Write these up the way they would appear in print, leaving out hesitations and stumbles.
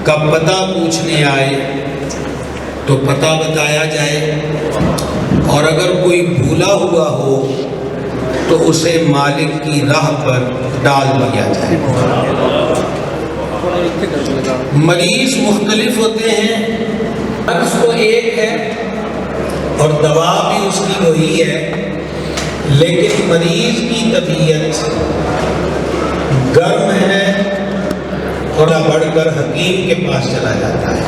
کا پتہ پوچھنے آئے تو پتہ بتایا جائے، اور اگر کوئی بھولا ہوا ہو تو اسے مالک کی راہ پر ڈال دیا جائے۔ مریض مختلف ہوتے ہیں، مرض تو ایک ہے اور دوا بھی اس کی وہی ہے، لیکن مریض کی طبیعت گرم ہے اور بڑھ کر حکیم کے پاس چلا جاتا ہے،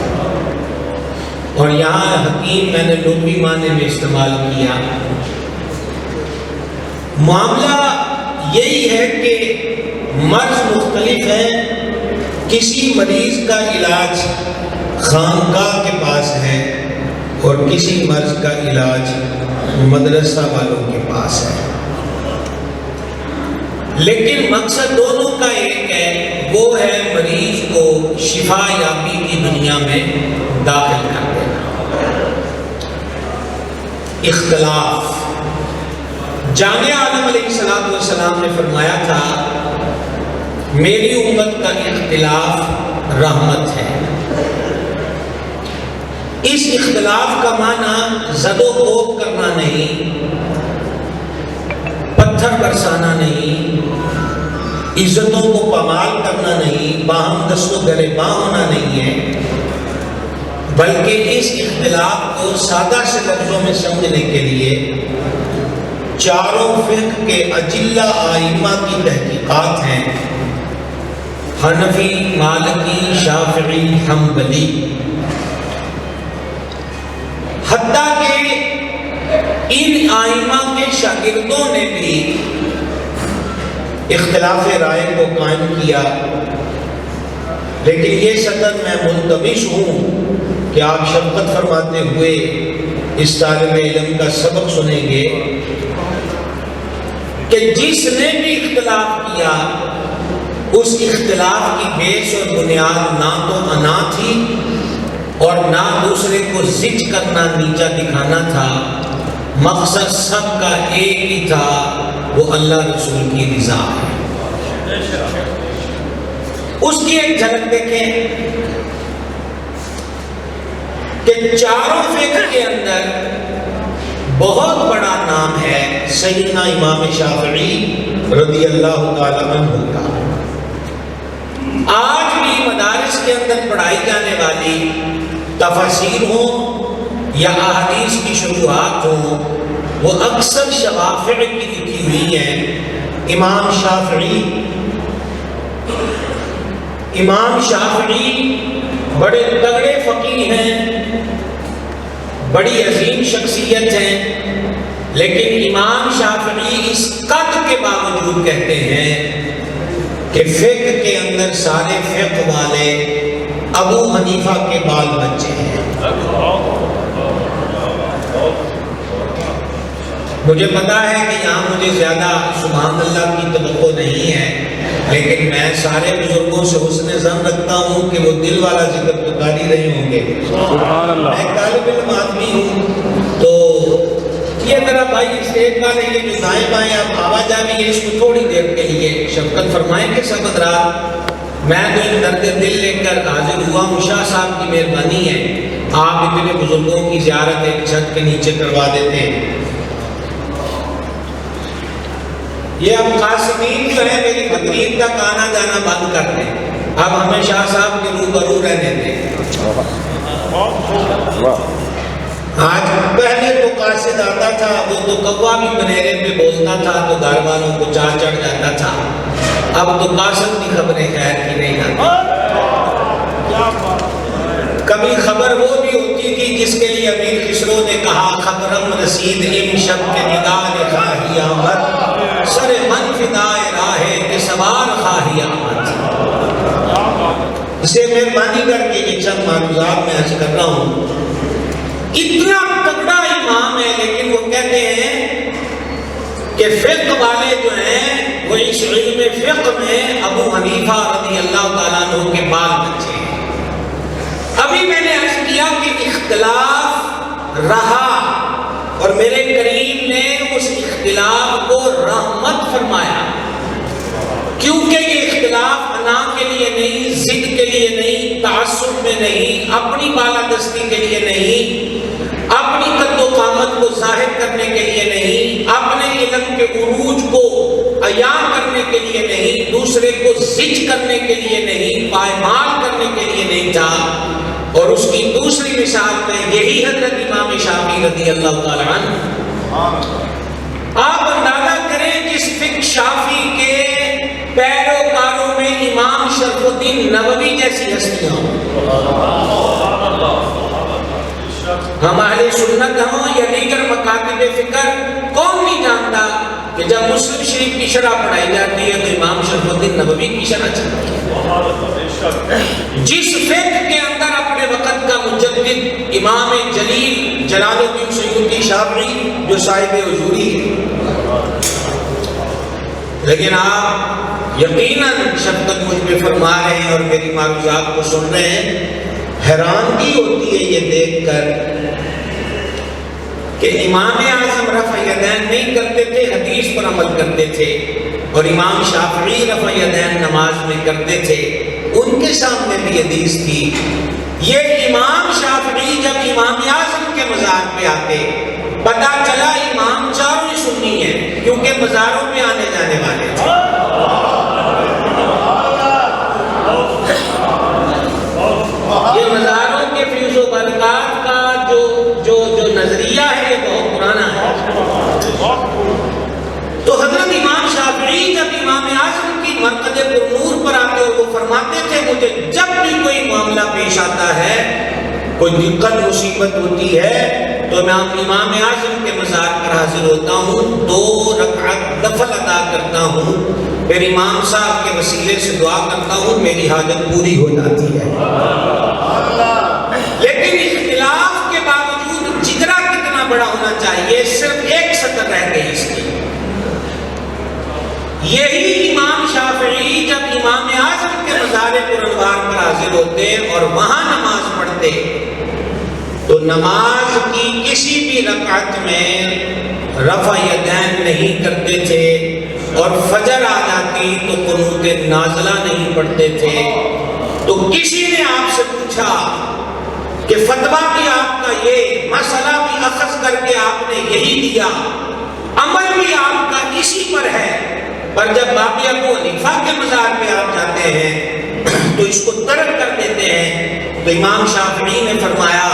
اور یہاں حکیم میں نے لغوی معنی میں استعمال کیا۔ معاملہ یہی ہے کہ مرض مختلف ہیں، کسی مریض کا علاج خانقاہ کے پاس ہے اور کسی مرض کا علاج مدرسہ والوں کے پاس ہے، لیکن مقصد دونوں کا ایک ہے، وہ ہے مریض کو شفا یابی کی دنیا میں داخل کر دینا۔ اختلاف، جامع عالم علیہ السلام نے فرمایا تھا میری امت کا اختلاف رحمت ہے۔ اس اختلاف کا معنی زد و کوب کرنا نہیں، پتھر برسانا نہیں، عزتوں کو پامال کرنا نہیں، باہم دست و گلے باں ہونا نہیں ہے، بلکہ اس اختلاف کو سادہ سے لفظوں میں سمجھنے کے لیے چاروں فقہ کے اجلہ ائمہ کی تحقیقات ہیں، حنفی، مالکی، شافعی، حنبلی، حتیٰ کہ ان ائمہ کے شاگردوں نے بھی اختلاف رائے کو قائم کیا، لیکن یہ سطر میں ملتمس ہوں کہ آپ شفقت فرماتے ہوئے اس طالب علم کا سبق سنیں گے کہ جس نے بھی اختلاف کیا اس اختلاف کی بیس اور بنیاد نہ تو انا تھی اور نہ دوسرے کو زج کرنا، نیچا دکھانا تھا، مقصد سب کا ایک ہی تھا، وہ اللہ رسول کی رضا ہے۔ اس کی ایک جھلک دیکھیں کہ چاروں فقہ کے اندر بہت بڑا نام ہے سیدنا امام شافعی رضی اللہ تعالیٰ عنہ کا۔ آج بھی مدارس کے اندر پڑھائی جانے والی تفاسیر ہوں یا احادیث کی شروحات ہوں، وہ اکثر شوافع کی لکھی ہوئی ہیں۔ امام شافعی بڑے تگڑے فقیہ ہیں، بڑی عظیم شخصیت ہیں، لیکن امام شافعی اس قد کے باوجود کہتے ہیں کہ فقہ کے اندر سارے فقہ والے ابو حنیفہ کے بال بچے ہیں۔ مجھے پتا ہے کہ یہاں مجھے زیادہ سبحان اللہ کی توقع نہیں ہے، لیکن میں سارے بزرگوں سے حسن ظن رکھتا ہوں کہ وہ دل والا ذکر تو کر ہی رہے ہوں گے۔ سبحان اللہ۔ میں طالب علم آدمی ہوں، تو یہ میرا بھائی اسٹیج والے یہ جو دائیں بائیں آپ آواز آ رہی ہے، اس کو تھوڑی دیر کے لیے شفقت فرمائیں گے سب حضرات۔ میں تو ایک درد دل لے کر حاضر ہوا ہوں، شاہ صاحب کی مہربانی ہے، آپ اتنے بزرگوں کی زیارت ایک چھت کے نیچے کروا دیتے ہیں۔ یہ اب قاسمین جو ہے میری تقریر تک آنا جانا بند کر دیں، اب ہمیں شاہ صاحب کے روبرو رہنے دیں۔ آج پہلے تو قاصد آتا تھا، وہ تو کوا بھی بنیرے پہ بولتا تھا تو گھر والوں کو چاہ چڑھ جاتا تھا، اب تو قاصد کی خبریں خیر کی نہیں آتی۔ کبھی خبر وہ بھی ہوتی تھی جس کے لیے امیر خسرو نے کہا خبرم رسید ام شب کے دیدار خواہی آمد، سر من فدائے راہے کے سوار خواہی آمد۔ اسے مہربانی کر کے یہ چند معلومات میں عرض کر رہا ہوں۔ اتنا تگڑا امام ہے، لیکن وہ کہتے ہیں کہ فقہ والے جو ہیں وہ اس علم فقہ میں ابو حنیفہ رضی اللہ تعالیٰ عنہ کے بال بچے ہیں۔ ابھی میں نے عرض کیا کہ اختلاف رہا اور میرے کریم نے اس اختلاف کو رحمت فرمایا، کیونکہ یہ اختلاف انا کے لیے نہیں، ضد کے لیے نہیں، تعصب میں نہیں، اپنی بالادستی کے لیے نہیں، اپنی قد و قامت کو ظاہر کرنے کے لیے نہیں، اپنے علم کے عروج کو عیاں کرنے کے لیے نہیں، دوسرے کو زج کرنے کے لیے نہیں، پائمال کرنے کے لیے نہیں تھا۔ اور اس کی دوسری مثال میں یہی حضرت امام شافعی رضی اللہ تعالیٰ عنہ، آپ اندازہ کریں جس فقہ شافعی کے پیروکاروں میں امام شرف الدین نووی جیسی ہستیاں ہوں۔ ہم اہل سنت ہوں یا دیگر مکاتب فکر، کون نہیں جانتا کہ جب مسلم شریف کی شرح پڑھائی جاتی ہے تو امام شرف الدین نووی کی شرح چلتی ہے۔ جس فقہ کے اندر اپنے وقت کا مجدد امام جلیل جلال الدین سیوطی شافعی جو صاحب حضوری ہے، لیکن آپ یقیناً شفقت مجھ پہ فرما رہے ہیں اور میری معروضات کو سن رہے ہیں، حیرانگی ہوتی ہے یہ دیکھ کر کہ امام اعظم رفع یدین نہیں کرتے تھے، حدیث پر عمل کرتے تھے، اور امام شافعی رفع یدین نماز میں کرتے تھے، ان کے سامنے بھی حدیث تھی۔ یہ امام شافعی جب امام اعظم کے مزار پہ آتے، پتہ چلا امام چاروں ہی سنی ہیں، کیونکہ مزاروں پہ آنے جانے والے تھے۔ یہ مزاروں کے فیض و برکات کا جو نظریہ ہے یہ بہت پرانا ہے۔ تو حضرت امام شافعی جب امام اعظم کی مرقد پرنور پر آتے اور وہ فرماتے تھے مجھے جب بھی کوئی معاملہ پیش آتا ہے، کوئی دقت مصیبت ہوتی ہے، تو میں امام اعظم کے مزار پر حاضر ہوتا ہوں، 2 رکعت نفل ادا کرتا ہوں، پھر امام صاحب کے وسیلے سے دعا کرتا ہوں، میری حاجت پوری ہو جاتی ہے۔ لیکن اختلاف کے باوجود جگرا کتنا بڑا ہونا چاہیے، صرف ایک سطر رہ گئی اس کی۔ یہی امام شافعی جب امام اعظم کے مزار پرانوار پر حاضر ہوتے اور وہاں نماز پڑھتے تو نماز کی کسی بھی رکعت میں رفع یدین نہیں کرتے تھے، اور فجر آ جاتی تو قنوت نازلہ نہیں پڑھتے تھے۔ تو کسی نے آپ سے پوچھا کہ فتویٰ بھی آپ کا یہ، مسئلہ بھی اخذ کر کے آپ نے یہی دیا، عمل بھی آپ کا اسی پر ہے، پر جب بابی ابو حنیفہ کے مزار پہ آپ جاتے ہیں تو اس کو ترک کر دیتے ہیں۔ تو امام شافعی نے فرمایا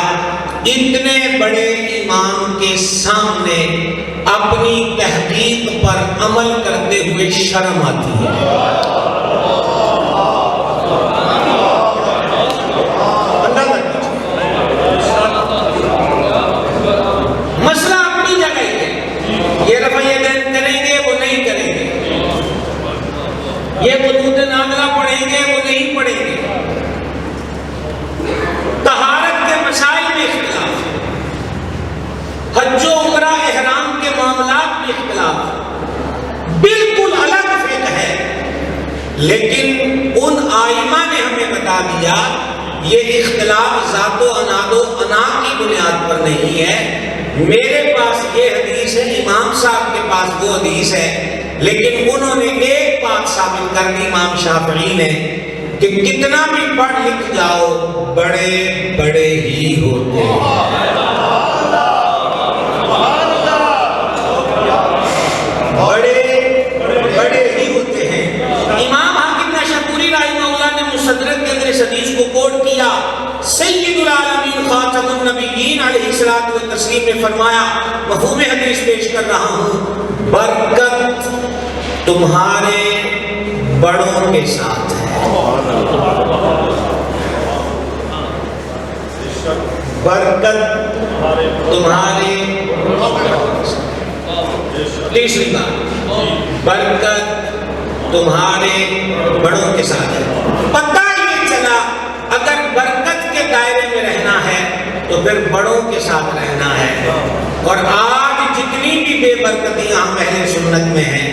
اتنے بڑے امام کے سامنے اپنی تحقیق پر عمل کرتے ہوئے شرم آتی ہے۔ مسئلہ اپنی جگہ ہی ہے، یہ رفع یدین کریں گے وہ نہیں کریں گے، یہ قنوت نازلہ پڑھیں گے وہ نہیں پڑھیں گے، طہارت کے مسائل میں اختلاف، حج و عمرہ احرام کے معاملات میں اختلاف، بالکل الگ فقہ ہے، لیکن ان آئمہ نے ہمیں بتا دیا یہ اختلاف ذات و اناد و انا کی بنیاد پر نہیں ہے۔ میرے پاس یہ حدیث ہے، امام صاحب کے پاس وہ حدیث ہے، لیکن انہوں نے ایک بات ثابت کر دی امام شافعی نے کہ کتنا بھی پڑھ لکھ جاؤ بڑے بڑے ہی ہوتے ہیں، بڑے ہی ہوتے ہیں۔ امام حاکم نشابوری رحمہ اللہ نے مصدرک کے اندر اس حدیث کو کوٹ کیا، سید العالمین خاتم النبیین علیہ الصلوۃ والتسلیم نے فرمایا، مفہوم حدیث پیش کر رہا ہوں، برکت تمہارے بڑوں کے ساتھ ہے، برکت تمہارے۔ تیسری بات، برکت تمہارے بڑوں کے ساتھ ہے۔ پتہ یہ چلا اگر برکت کے دائرے میں رہنا ہے تو پھر بڑوں کے ساتھ رہنا ہے، اور آج جتنی بھی بے برکتیاں ہم اہل سنت میں ہیں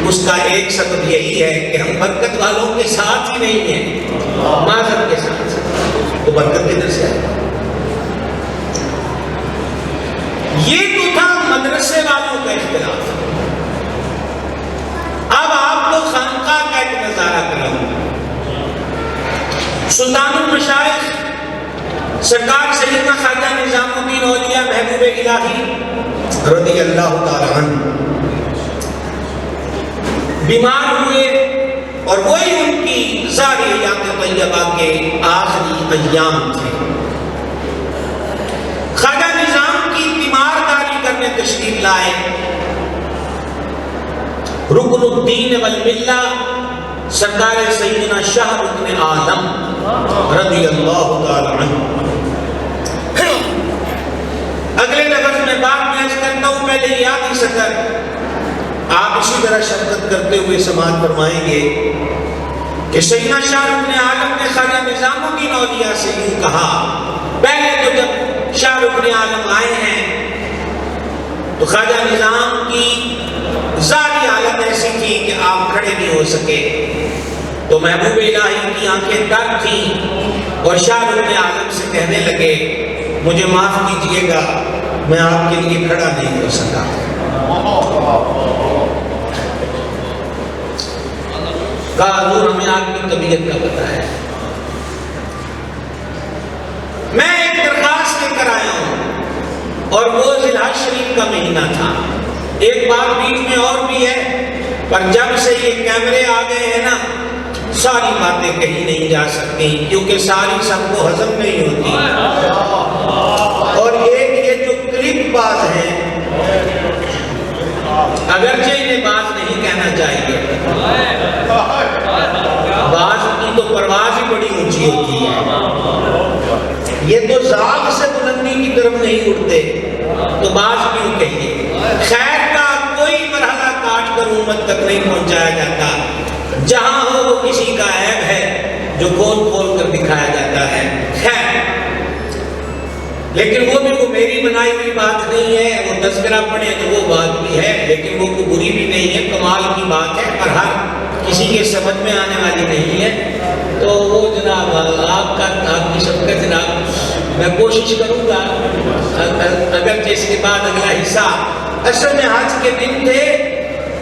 اس کا ایک سبب یہی ہے کہ ہم برکت والوں کے ساتھ ہی نہیں ہیں، معذرت کے ساتھ، تو برکت کدھر سے آئے؟ یہ تو تھا مدرسے والوں کا اختلاف۔ اب آپ کو خانقاہ کا ایک نظارہ کراؤں۔ سلطان المشائخ سرکار سیدنا خواجہ نظام الدین اولیاء محبوب الہی رضی اللہ تعالی عنہ بیمار ہوئے اور وہی ان کی ظاہری حیات طیبہ کے آخری ایام تھے. خواجہ نظام کی تیمارداری کرنے تشریف لائے رکن الدین والملہ سرکار سیدنا شاہ رکن عالم رضی اللہ تعالی عنہ. اگلے لفظ میں بات میں عرض کرتا ہوں، پہلے یاد ہی سکر آپ اسی طرح شرکت کرتے ہوئے سماعت فرمائیں گے کہ سیدنا شاہ رکن عالم نے خواجہ نظام الدین اولیاء سے یوں کہا. پہلے تو جب شاہ رکن عالم آئے ہیں تو خواجہ نظام کی ظاہری حالت ایسی تھی کہ آپ کھڑے نہیں ہو سکے، تو محبوب الہی کی آنکھیں تر تھیں اور شاہ رکن عالم سے کہنے لگے مجھے معاف کیجئے گا، میں آپ کے لیے کھڑا نہیں ہو سکا. کہا حضور ہمیں آپ کی طبیعت کا پتہ ہے، میں ایک درخواست لے کر آیا ہوں اور وہ ذی الحج شریف کا مہینہ تھا. ایک بات بیچ میں اور بھی ہے، پر جب سے یہ کیمرے آ گئے ہیں نا ساری باتیں کہیں نہیں جا سکتی کیونکہ ساری سب کو ہضم نہیں ہوتی. اور ایک یہ جو کلپ باز ہیں اگرچہ انہیں باز نہیں کہنا چاہیے، باز کی تو پرواز ہی بڑی اونچی ہوتی ہے، یہ تو زاغ سے بلندی کی طرف نہیں اڑتے تو باز کیوں کہیے. خیر کا کوئی مرحلہ کاٹ کر امت تک نہیں پہنچایا جاتا، جہاں ہو وہ کسی کا عیب ہے جو کھول کھول کر دکھایا جاتا ہے. خیر لیکن وہ بھی وہ میری بنائی ہوئی بات نہیں ہے، وہ تذکرہ پڑھے تو وہ بات بھی ہے لیکن وہ کوئی بری بھی نہیں ہے، کمال کی بات ہے پر ہر کسی کے سمجھ میں آنے والی نہیں ہے. تو وہ جناب آپ کی سب کا جناب میں کوشش کروں گا، اگرچہ اس کے بعد اگلا حصہ اصل میں حج کے دن تھے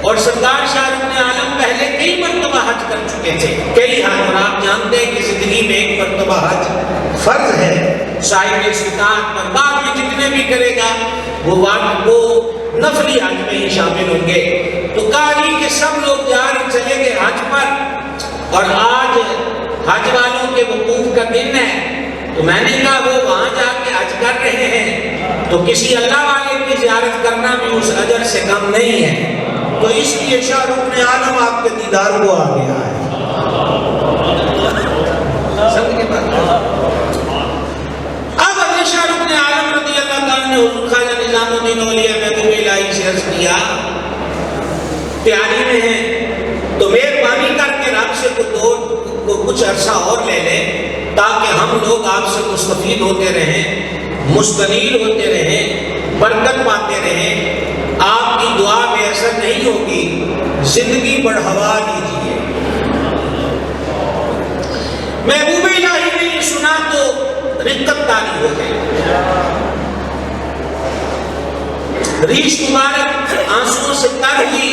اور سردار شاہ رکن عالم پہلے کئی مرتبہ حج کر چکے تھے، کئی حج، اور آپ جانتے ہیں کہ زندگی میں ایک مرتبہ حج فرض ہے صاحب استطاعت پر، بعد میں جتنے بھی کرے گا وہ نفلی حج میں ہی شامل ہوں گے. تو کہا جی کہ سب لوگ جا رہے چلے گئے حج پر اور آج حج والوں کے وقوف کا دن ہے، تو میں نے کہا وہ وہاں جا کے حج کر رہے ہیں تو کسی اللہ والے کی زیارت کرنا بھی اس اجر سے کم نہیں ہے. تو اس لیے شاہ رکن عالم آپ کے دیدار کو آ گیا ہے. سمجھ کے بات اب اگر شاہ رکن عالم رضی اللہ تعالیٰ نے حضور خواجہ نظام الدین اولیاء محبوب الہی سے عرض کیا تیاری میں ہیں تو مہربانی کر کے رب سے کچھ عرصہ اور لے لیں تاکہ ہم لوگ آپ سے مستفید ہوتے رہیں، مستنیر ہوتے رہیں، برکت پاتے رہیں. آپ کی دعا بے اثر نہیں ہوگی، زندگی بڑھوا دیجیے. محبوب الہی نے یہ سنا تو رقت تاری ہو گئی، ریش مبارک آنسوؤں سے تر ہوئی.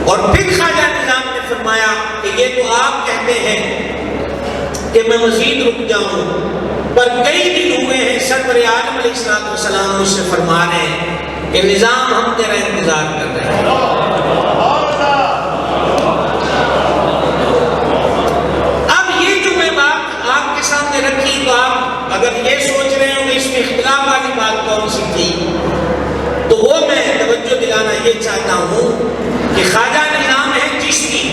اور پھر خواجہ نظام نے فرمایا کہ یہ تو آپ کہتے ہیں کہ میں مزید رک جاؤں، پر کئی دن ہوئے ہیں سرور عالم علیہ السلام مجھ سے فرما رہے ہیں کہ نظام ہم تیرا انتظار کر رہے ہیں. اب یہ جو میں بات آپ کے سامنے رکھی تو آپ اگر یہ سوچ رہے ہو کہ اس میں اختلاف والی بات کون سی تھی تو وہ میں توجہ دلانا یہ چاہتا ہوں کہ خواجہ نظام ہے چشتی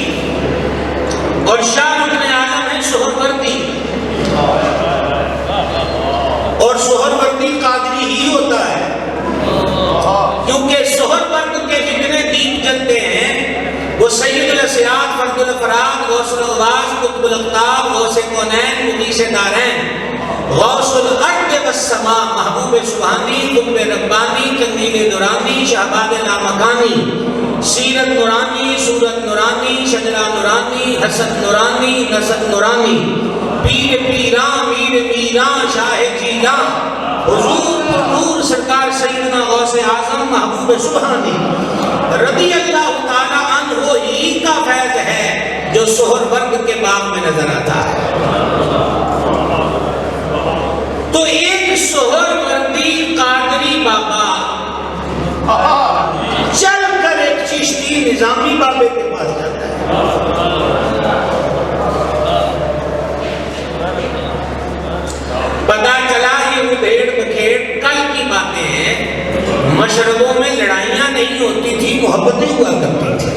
اور شاہ رکن عالم ہے سہروردی، اور سہروردی قادری ہی ہوتا ہے کیونکہ سہرورد کے جتنے دیپ جلتے ہیں وہ سید الاسیاد، فرد الافراد، غوث الغواث، قطب الاقطاب، غوث کونین، مغیث دارین، غوث الارض والسماء، محبوب سبحانی، قطب ربانی، قندیل نورانی، شہباد لامکانی، سیرت نورانی، صورت نورانی، شجرہ نورانی، حسن نورانی، نسب نورانی، پیر پیران، میر میران، شاہ جیلان، حضور نور سرکار سیدنا غوث اعظم محبوب سبحانی رضی اللہ تعالیٰ عنہ ہی کا فیض ہے جو سہرورد کے باغ میں نظر آتا ہے. تو محبتیں ہوا کرتی تھی.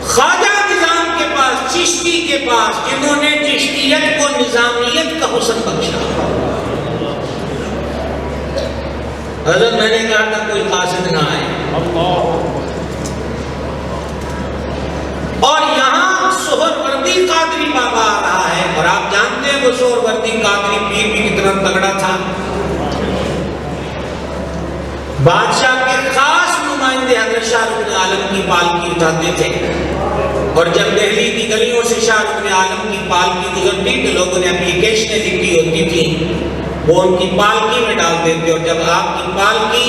خواجہ نظام کے پاس، چشتی کے پاس، جنہوں نے چشتیت کو نظامیت کا حسن بخشا. حضرت میں نے کہا تھا کوئی قاصد نہ آئے. اور یہاں سہروردی قادری بابا آ رہا ہے، اور آپ جانتے ہیں وہ سہروردی قادری پیر بھی کتنا تگڑا تھا. بادشاہ کے خاص نمائندے حضرت شاہ رخ عالم کی پالکی اٹھاتے تھے، اور جب دہلی کی گلیوں سے شاہ رخ عالم کی پالکی گزرتی تو لوگوں نے اپلیکیشنیں لکھی ہوتی تھی، وہ ان کی پالکی میں ڈال دیتے، اور جب آپ کی پالکی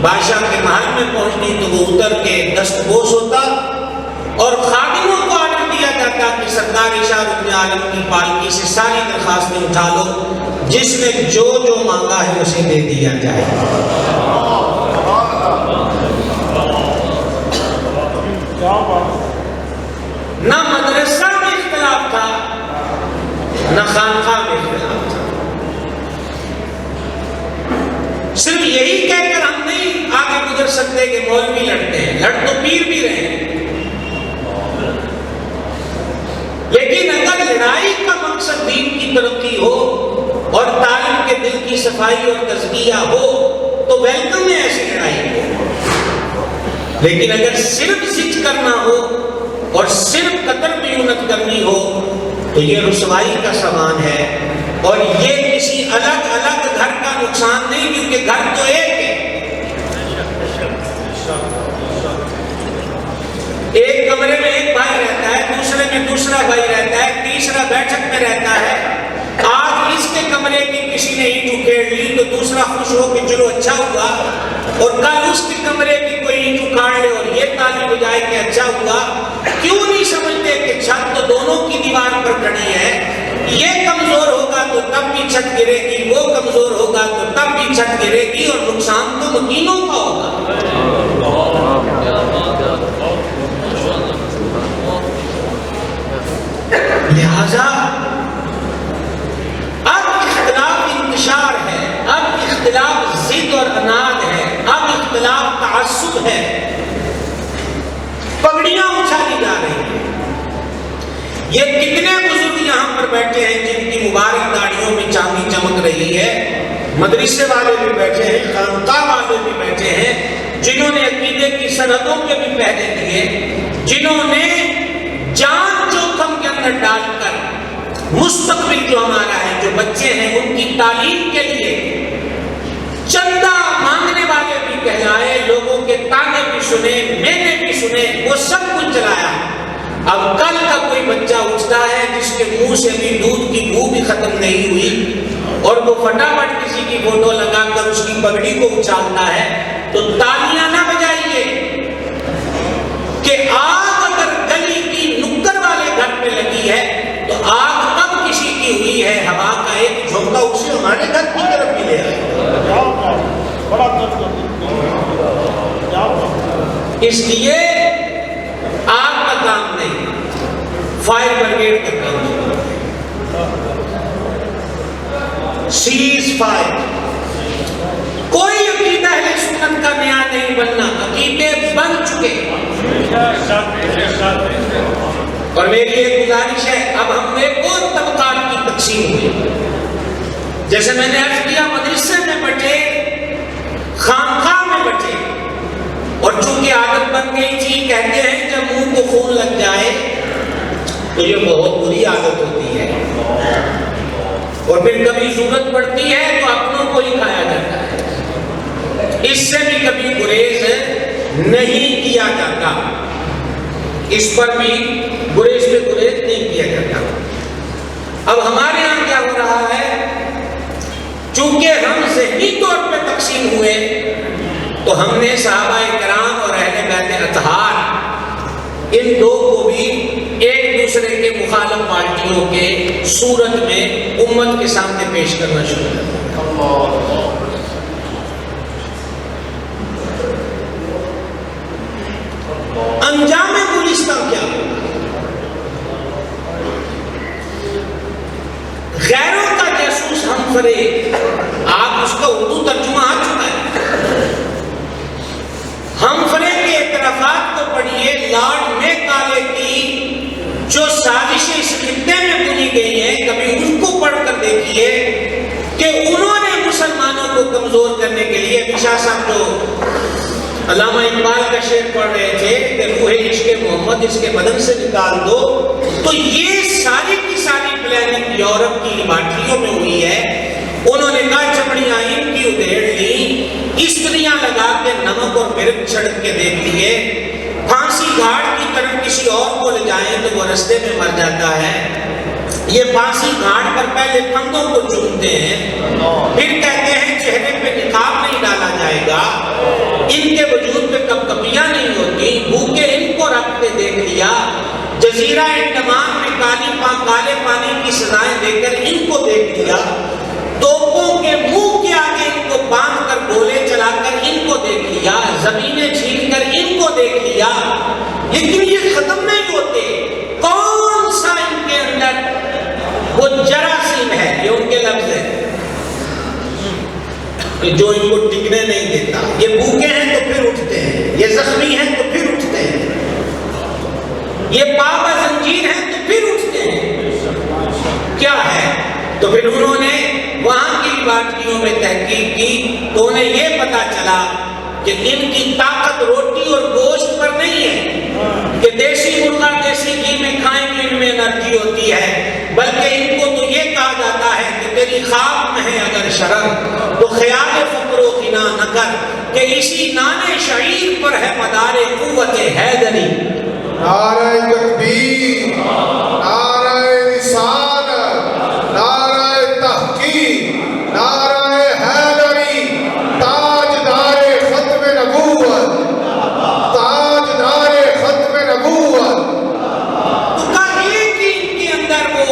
بادشاہ کے محل میں پہنچتی تو وہ اتر کے دستبوس ہوتا، اور خادموں کو آرڈر دیا جاتا کہ سرکار شاہ رخ عالم کی پالکی سے ساری درخواستیں اٹھا لو، جس نے جو جو مانگا ہے اسے دے دیا جائے. نہ مدرسہ میں اختلاف تھا، نہ خانقاہ میں اختلاف تھا. صرف یہی کہہ کر ہم نہیں آگے گزر سکتے کہ مولوی لڑتے ہیں، لڑ تو پیر بھی رہے ہیں، لیکن اگر لڑائی کا مقصد دین کی ترقی ہو اور طالب کے دل کی صفائی اور تزکیہ ہو تو ویلکم ہے ایسی لڑائی کو. لیکن اگر صرف زج کرنا ہو اور صرف قتل بیونت کرنی ہو تو یہ رسوائی کا سامان ہے، اور یہ کسی الگ الگ گھر کا نقصان نہیں، کیونکہ گھر تو ایک ہے. ایک کمرے میں ایک بھائی رہتا ہے، دوسرے میں دوسرا بھائی رہتا ہے، تیسرا بیٹھک میں رہتا ہے. آج اس کے کمرے کی کسی نے اینٹ اکھیڑ لی تو دوسرا خوش ہو کہ چلو اچھا ہوا، اور کل اس کے کمرے کی کوئی اینٹ اکھاڑ لے اور یہ تالی بجائے کہ اچھا ہوا. کیوں نہیں سمجھتے کہ چھت تو دونوں کی دیوار پر کھڑی ہے، یہ کمزور ہوگا تو تب بھی چھت گرے گی، وہ کمزور ہوگا تو تب بھی چھت گرے گی، اور نقصان تو مکینوں کا ہوگا. لہذا اب اختلاف انتشار ہے، اب اختلاف ضد اور اناد ہے، اب اختلاف تعصب ہے. پگڑیاں اچھالی جا رہی ہیں. یہ کتنے بزرگ یہاں پر بیٹھے ہیں جن کی مبارک داڑھیوں میں چاندی چمک رہی ہے. مدرسے والے بھی بیٹھے ہیں، خانقاہ والے بھی بیٹھے ہیں، جنہوں نے عقیدے کی سرحدوں پہ بھی پہرے دیے، جنہوں نے جان جوخم کے اندر ڈال کر مستقبل جو ہمارا ہے، جو بچے ہیں ان کی تعلیم کے لیے چندہ مانگنے والے بھی کہلائے، لوگوں کے تانے بھی سنے، مینے بھی سنے، وہ سب کچھ چلایا. اب کل کا کوئی بچہ اٹھتا ہے جس کے منہ سے بھی دودھ کی بو بھی ختم نہیں ہوئی، اور وہ فٹافٹ کسی کی فوٹو لگا کر اس کی پگڑی کو اچھالتا ہے، تو تالیاں نہ بجائیے کہ آگ اگر گلی کی نکر والے گھر پہ لگی ہے تو آگ کب کسی کی ہوئی ہے، ہوا کا ایک جھونکا اسے ہمارے گھر کی طرف بھی لے آئے. اس لیے آگ کا کام نہیں، فائر بریگیڈ کا کام ہے. Cease fire. کوئی عقیدہ اہل سنت کا نیا نہیں بننا، عقیدے بن چکے. اور میری ایک گزارش ہے، اب ہم ایک اور طبقات کی تقسیم ہوئی. جیسے میں نے عرض کیا، مدرسے میں بٹے، خانقاہ میں بٹے، اور چونکہ عادت بن گئی تھی، کہتے ہیں جب منہ کو خون لگ جائے تو یہ بہت بری عادت ہوتی ہے، اور پھر کبھی ضرورت پڑتی ہے تو اپنوں کو ہی کھایا جاتا ہے. اس سے بھی کبھی گریز نہیں کیا جاتا، اس پر بھی گریز پہ گریز نہیں کیا جاتا. اب ہمارے یہاں کیا ہو رہا ہے، چونکہ ہم ذہنی طور پہ تقسیم ہوئے تو ہم نے صحابہ کرام اور اہل بیت اطہار ان دو کو بھی ایک دوسرے کے مخالف پارٹیوں کے صورت میں امت کے سامنے پیش کرنا شروع کیا. انجام گلستان کیا ہو؟ غیروں کا جاسوس ہم فریب، کمزور کرنے کے لیے ابھی شاہ صاحب جو علامہ اقبال کا شعر پڑھ رہے تھے کہ روح عشق محمد اس کے بدن سے نکال دو، تو یہ ساری کی ساری پلاننگ یورپ کی لاٹریوں میں ہوئی ہے۔ انہوں نے کہا چمڑیاں ان کی ادھیڑ لی، استریاں لگا کے نمک اور مرچ چھڑک کے دیکھ لیے، پھانسی گھاٹ کی طرف کسی اور کو لے جائیں تو وہ رستے میں مر جاتا ہے۔ یہ پھانسی گھاٹ پر پہلے پھندوں کو چومتے ہیں، پھر کہتے ہیں چہرے پہ نقاب نہیں ڈالا جائے گا، ان کے وجود پہ کپکپیاں نہیں ہوتی، بھوکے ان کو رکھ کے دیکھ لیا، جزیرہ انڈمان میں کالے پانی کی سزائیں دے کر ان کو دیکھ لیا، توپوں کے منہ کے آگے ان کو باندھ کر گولے چلا کر ان کو دیکھ لیا، زمینیں چھین کر ان کو دیکھ لیا، لیکن یہ ختم نہیں ہوتے۔ کون سا ان کے اندر وہ جراثیم ہے، یہ ان کے لفظ ہے کہ جو ان کو ٹکنے نہیں دیتا۔ یہ بھوکے ہیں تو پھر اٹھتے ہیں، یہ زخمی ہیں تو پھر اٹھتے ہیں، یہ پابا زنجیر ہیں تو پھر اٹھتے ہیں۔ کیا ہے؟ تو پھر انہوں نے وہاں کی لاٹریوں میں تحقیق کی تو انہیں یہ پتا چلا کہ ان کی طاقت روٹی اور گوشت پر نہیں ہے کہ دیسی مرغا دیسی گھی میں کھائیں تو ان میں انرجی ہوتی ہے، بلکہ ان کو تو یہ کہا جاتا ہے کہ تیری خواب میں ہے اگر شرر تو خیال فقر و غنا نہ کر، کہ اسی نان شعیر پر ہے مدار قوت حیدری۔ نعرہ تکبیر، نعرہ رسالت، نعرہ تحقیق، نعرہ حیدری، تاجدار ختم نبوت، تاجدار ختم نبوت۔ تو کہا یہ کہ ان کے اندر وہ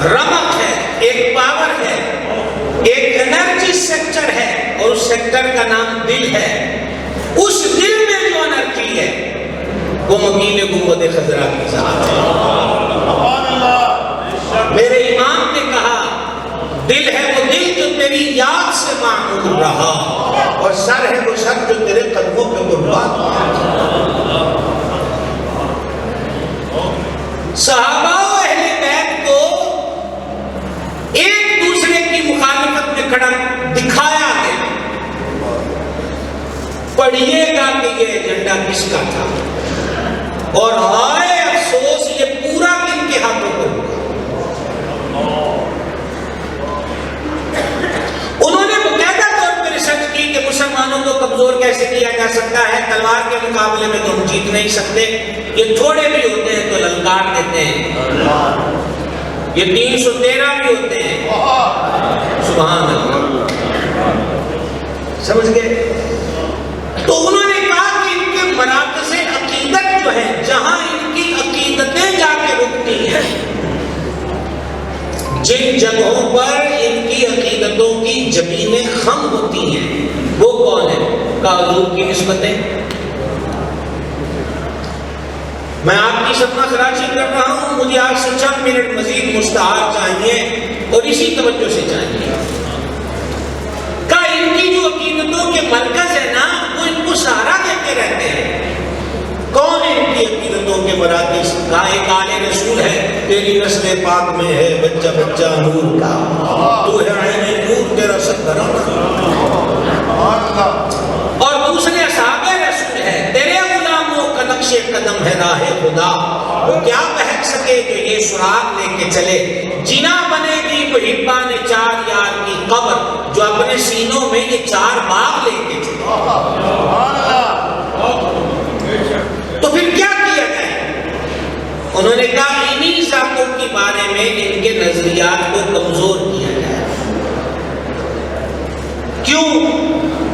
رمق ہے، ایک پاور ہے، ایک انرجی سیکٹر ہے، اور اس سیکٹر کا نام دل ہے۔ اس دل میں جو انرجی ہے وہ مکین قوت خضرا کی ذات ہے۔ میرے امام نے کہا دل ہے وہ دل جو تیری یاد سے معمور رہا، اور سر ہے وہ سر جو تیرے قدموں پہ قربان ہوا۔ صحابہ و اہل بیت کو ایک دوسرے کی مخالفت میں کھڑا دکھایا گیا۔ پڑھیے گا کہ یہ ایجنڈا کس کا تھا، اور ہائے افسوس یہ پورا کن کے ہاتھوں پر ہوا۔ انہوں نے باقاعدہ طور پر ریسرچ کی کہ مسلمانوں کو کمزور کیسے کیا جا سکتا ہے، تلوار کے مقابلے میں تو ہم جیت نہیں سکتے، یہ تھوڑے بھی ہوتے ہیں تو للکار دیتے ہیں، یہ 313 بھی ہوتے ہیں، سبحان اللہ، سمجھ گئے؟ تو انہوں نے کہا کہ ان کے مراکز عقیدت جو ہے، جہاں ان کی عقیدتیں جا کے رکتی ہیں، جن جگہوں پر ان کی عقیدتوں کی زمینیں خم ہوتی ہیں، وہ کون ہے؟ حضور کی نسبتیں۔ میں آپ کی سپنا خراچی کر رہا ہوں، مجھے آپ سے چند منٹ مزید مستعار چاہیے اور اسی توجہ سے چاہیے کہ ان کی جو عقیدتوں کے مرکز ہے نا، وہ ان کو سہارا دیتے رہتے ہیں۔ کون ہے ان کی عقیدتوں کے مراکز؟ کا ایک آل رسول ہے، تیری نسل پاک میں ہے بچہ بچہ نور کا، تو ہے عین نور تیرا سب گھرانا۔ اور دوسرے اصحاب رسول ہے، تیرے غلاموں کا نقش قدم ہے راہ خدا، وہ کیا بہک سکے جو یہ سراغ لے کے چلے، جنا بنے گی محبان چار یار کی قبر، جو اپنے سینوں میں یہ چار باغ لے کے چلے۔ تو پھر کیا کیا جائے؟ انہوں نے کہا انہی ذاتوں کے بارے میں ان کے نظریات کو کمزور کیا جائے۔ کیوں؟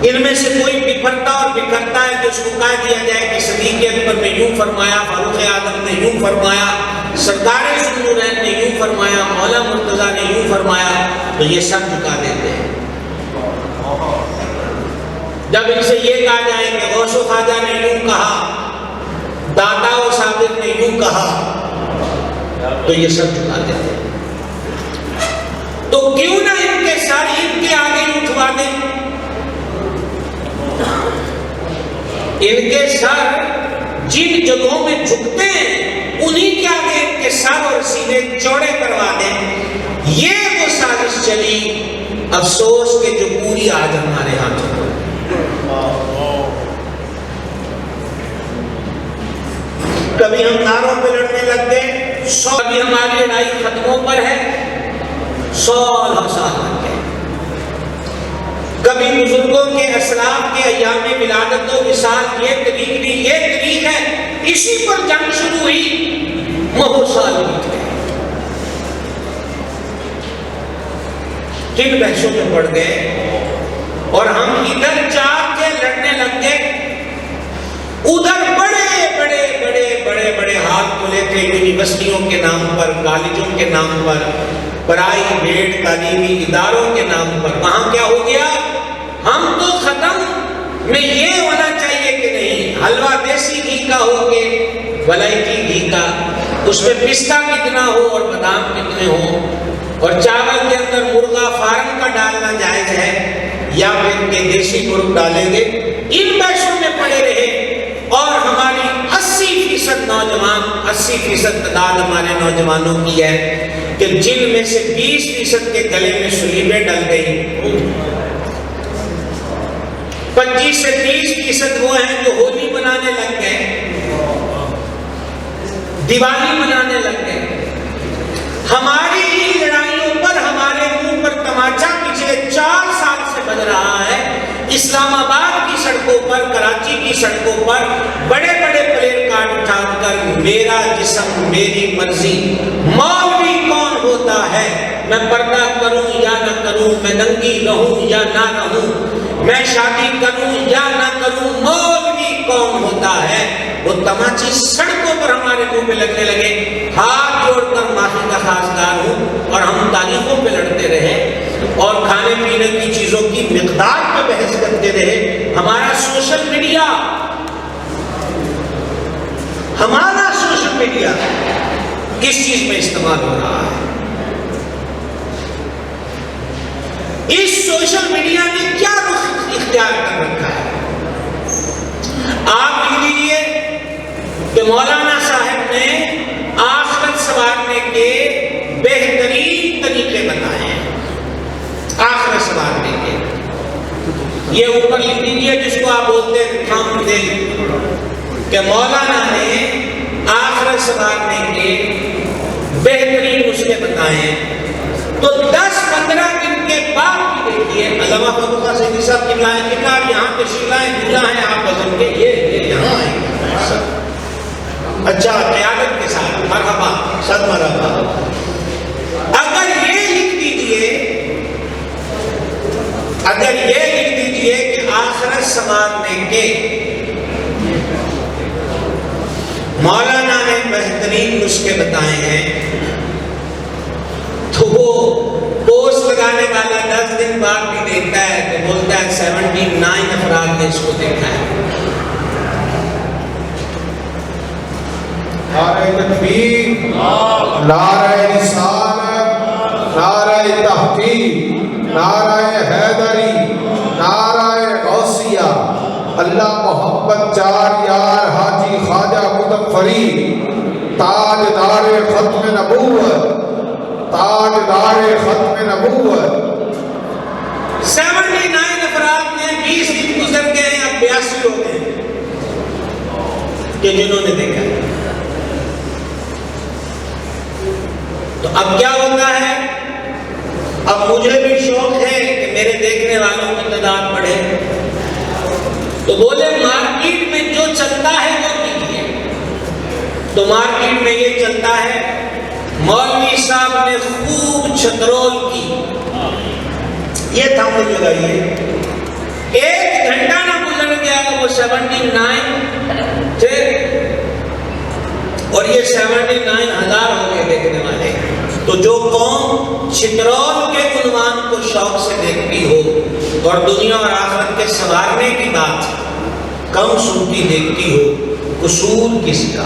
ان میں سے کوئی بکھرتا اور بکھرتا ہے کہ اس کو کہہ دیا جائے کہ صدیق اکبر نے یوں فرمایا، فاروق اعظم نے یوں فرمایا، سرکار ذوالنورین نے یوں فرمایا، مولا مرتضیٰ نے یوں فرمایا، تو یہ سب جھکا دیتے ہیں۔ جب ان سے یہ کہا جائے کہ غوث و خواجہ نے یوں کہا، داتا و صادق نے یوں کہا، تو یہ سب جھکا دیتے ہیں۔ تو کیوں نہ ان کے سر ان کے آگے اٹھوا دیں؟ ان کے سر جن جگہوں میں جھکتے ہیں انہی کے آگے ان کے سر اور سینے چوڑے کروا دیں۔ یہ وہ سازش چلی، افسوس کہ جو پورے پوری آج ہمارے ہاتھوں میں۔ کبھی ہم نعروں پہ لڑنے لگ گئے، کبھی ہماری لڑائی ختموں پر ہے، سال لگ گئے۔ کبھی بزرگوں کے اسلاف کے ایام ولادت و وصال یہ طریق نہیں، یہ طریق ہے، اسی پر جنگ شروع ہوئی، مہو سال بیت گئے۔ کن بحثوں میں پڑ گئے، اور ہم ادھر چار کے لڑنے لگ گئے، ادھر بڑے ہاتھ کھلے تھے یونیورسٹیوں کے نام پر، کالجوں کے نام پر، پرائیویٹ تعلیمی اداروں کے نام پر۔ وہاں کیا ہو گیا، ہم تو ختم میں یہ ہونا چاہیے کہ نہیں، حلوہ دیسی گھی کا ہو کے ولائتی گھی کا، اس میں پستہ کتنا ہو اور بادام کتنے ہو، اور چاول کے اندر مرغا فارم کا ڈالنا جائز ہے یا پھر کے دیسی مرغ ڈالیں گے۔ ان بحثوں میں پڑے رہے، اور ہماری 80% نوجوان، 80% تعداد ہمارے نوجوانوں کی ہے کہ جن میں سے 20% کے گلے میں سلیبیں ڈل گئی، 25 سے 30% وہ ہیں جو ہولی منانے لگ گئے، دیوالی منانے لگ گئے۔ ہماری ان لڑائیوں پر، ہمارے منہ پر تماچا پچھلے 4 سال سے بج رہا ہے۔ اسلام آباد کی سڑکوں پر، کراچی کی سڑکوں پر بڑے پلیٹ کارڈ اٹھا کر میرا جسم میری مرضی، مولوی کون ہوتا ہے، میں پردہ کروں یا نہ کروں، میں ننگی رہوں یا نہ رہوں، میں شادی کروں یا نہ کروں، مولوی کون ہوتا ہے۔ وہ تماچے سڑکوں پر ہمارے منہ پہ لگنے لگے۔ ہاتھ جوڑ کر معافی کا خواستگار ہوں، اور ہم تاریخوں پہ لڑتے رہے اور کھانے پینے کی چیزوں کی مقدار پہ بحث کرتے رہے۔ ہمارا سوشل میڈیا کس چیز میں استعمال ہو رہا ہے، اس سوشل میڈیا نے کیا رخ اختیار کر رکھا ہے۔ آپ لکھ لیجئے کہ مولانا صاحب نے آخرت سنوارنے کے بہترین طریقے بتائے ہیں، آخرت سنوارنے کے۔ یہ اوپر لکھ لیجئے جس کو آپ بولتے ہیں تھام دل، کہ مولانا نے آخرت سنوارنے کے بہترین نسخے بتائے ہیں۔ تو 10-15 دن کے بعد بھی دیکھیے، علامہ فروخہ سیدی صاحب کی لائن کتاب یہاں تشریف لائیں، دلہ ہیں آپ بزرگ کے، یہ یہاں آئیں گے۔ اچھا، قیادت کے ساتھ مرحبا، صد مرحبا۔ اگر یہ لکھ دیجئے کہ آخرت سنوارنے کے مولانا نے بہترین نسخے بتائے ہیں، تو وہ پوسٹ لگانے والا 10 دن بعد بھی دیکھتا ہے تو بولتا ہے 79 افراد نے اس کو دیکھا ہے۔ نعرہ تکبیر، نعرہ رسالت، نعرہ تحقیق، نعرہ حیدری، نعرہ غوثیہ، اللہ محمد 4 یار حاجی خواجہ مظفری، تاجدار ختم نبوت، تاجدار ختم نبوت۔ 79 افراد نے 20 دن گزر گئے، اب 82 ہو گئے کہ جنہوں نے دیکھا ہے۔ تو اب کیا ہوتا ہے، اب مجھے بھی شوق ہے کہ میرے دیکھنے والوں کی تعداد بڑھے، تو بولے مارکیٹ میں جو چلتا ہے وہ کیجیے۔ تو مارکیٹ میں یہ چلتا ہے، مولوی صاحب نے خوب چھترول کی، یہ تھا مجھے لگائیے، 1 گھنٹہ نہ گزر گیا وہ 79 تھے، اور یہ 79,000 ہو گئے دیکھنے والے۔ تو جو قوم چھترول کے عنوان کو شوق سے دیکھتی ہو اور دنیا اور آخرت کے سنوارنے کی بات کم سنتی دیکھتی ہو، قصور کس کا؟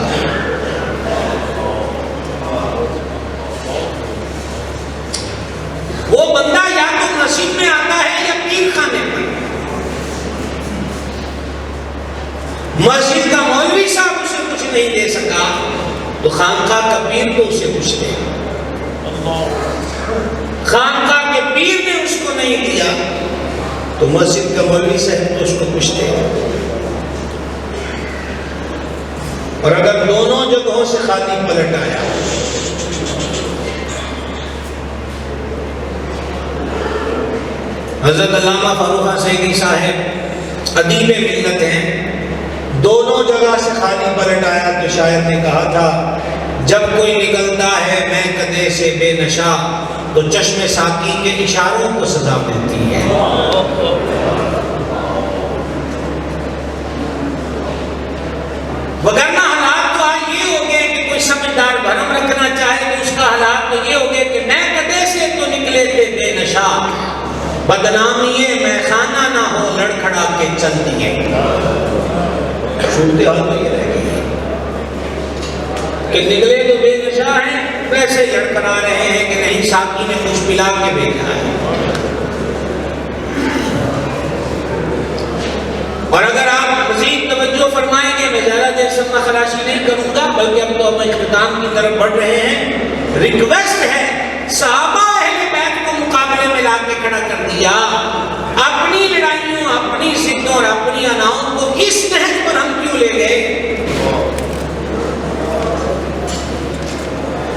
وہ بندہ یا تو مسجد میں آتا ہے یا پیر خانے پر۔ مسجد کا مولوی صاحب اسے کچھ نہیں دے سکا تو خانقاہ کا پیر کو اسے کچھ دے، خانقاہ کے پیر نے اس کو نہیں دیا تو مسجد کا مولوی صاحب تو اس کو پوچھتے ہیں، اور اگر دونوں جگہوں سے خالی پلٹ آیا، حضرت علامہ فاروق سعیدی صاحب ادیب ملت ہیں، دونوں جگہ سے خالی پلٹ آیا تو شاعر نے کہا تھا جب کوئی نکلتا ہے میں کدے سے بے نشا تو چشم ساقی کے اشاروں کو سزا ملتی ہے۔ وگرنہ حالات تو آج یہ ہو گئے کہ کوئی سمجھدار بھرم رکھنا چاہے تو اس کا حالات تو یہ ہو گئے کہ میں کدے سے تو نکلے تھے بے نشا، بدنامی ہے میں خانہ نہ ہو لڑکھڑا کے چل دیے۔ صورتحال تو یہ رہ گئی کہ نکلے تو بے نشا ہیں، ویسے لڑکھڑا رہے ہیں کہ نہیں ساقی نے کچھ پلا کے بھیجا ہے۔ اور اگر آپ مزید توجہ فرمائیں گے، میں زیادہ دیر سمع خراشی نہیں کروں گا بلکہ اب تو ہم اختتام کی طرف بڑھ رہے ہیں۔ ریکویسٹ ہے، صحابہ اہل بیت کو مقابلے میں لا کے کھڑا کر دیا، اپنی لڑائیوں، اپنی ضدوں اور اپنی اناؤں کو اس نہج پر ہم کیوں لے گئے؟